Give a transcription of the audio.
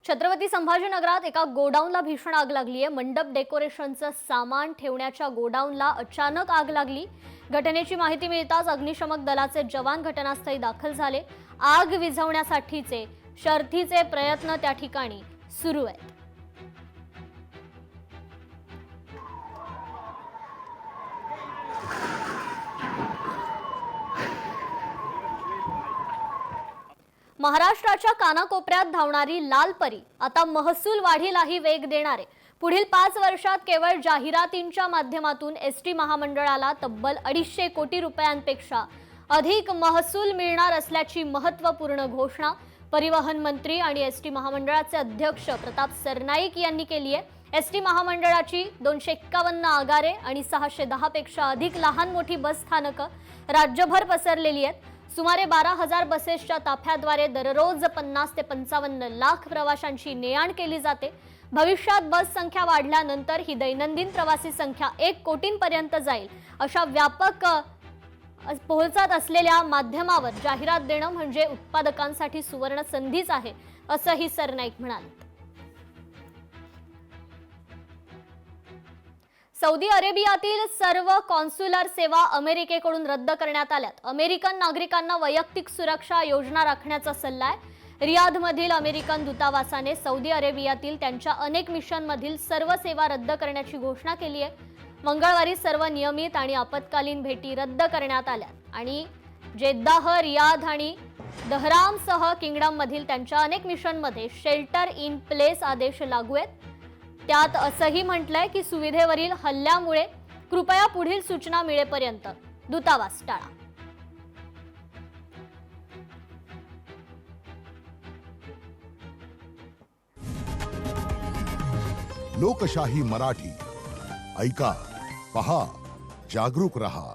छत्रपती संभाजीनगरात एका गोडाऊनला भीषण आग लागली आहे। मंडप डेकोरेशनचं सामान ठेवण्याच्या गोडाऊनला अचानक आग लागली। घटनेची माहिती मिळताच अग्निशमक दलाचे जवान घटनास्थळी दाखल झाले। आग विझवण्यासाठीचे शर्थीचे प्रयत्न त्या ठिकाणी सुरू आहेत। महाराष्ट्राच्या कानाकोपऱ्यात धावणारी लाल परी आता महसूल वाढीलाही वेग देणार आहे। पुढील 5 वर्षात केवळ जाहिरातींच्या माध्यमातून एसटी महामंडळाला तब्बल 250 कोटी रुपयांपेक्षा अधिक महसूल मिळणार असल्याची महत्त्वपूर्ण घोषणा परिवहन मंत्री आणि एसटी महामंडळाचे अध्यक्ष प्रताप सरनाईक यांनी केली आहे। एसटी महामंडळाची 251 आगारे आणि 610 पेक्षा अधिक लहान मोठी बस स्थानकं राज्यभर पसरलेली आहेत। सुमारे 12,000 बसेसच्या ताफ्याद्वारे दररोज 50 ते 55 लाख प्रवाशांची ने-आण केली जाते। भविष्यात बस संख्या वाढल्यानंतर ही दैनंदिन प्रवासी संख्या 1 कोटींपर्यंत जाईल। अशा व्यापक पोहोचत असलेल्या माध्यमावर जाहिरात देणं म्हणजे उत्पादकांसाठी सुवर्ण संधीच आहे, असंही सरनाईक म्हणाले। सौदी अरेबियातील सर्व कॉन्स्युलर सेवा अमेरिकेकडून रद्द करण्यात आल्यात। अमेरिकन नागरिकांना वैयक्तिक सुरक्षा योजना राखण्याचा सल्ला आहे। रियाधमधील अमेरिकन दूतावासाने सौदी अरेबियातील त्यांच्या अनेक मिशनमधील सर्व सेवा रद्द करण्याची घोषणा केली आहे। मंगळवारी सर्व नियमित आणि आपत्कालीन भेटी रद्द करण्यात आल्या आणि जेद्दाह, रियाध आणि दहरामसह किंगडममधील त्यांच्या अनेक मिशनमध्ये शेल्टर इन प्लेस आदेश लागू आहेत। त्यात असंही म्हटलंय की सुविधेवरील हल्ल्यामुळे कृपया पुढील सूचना मिळेपर्यंत दूतावास टाळा। लोकशाही मराठी ऐका, पहा, जागरूक रहा।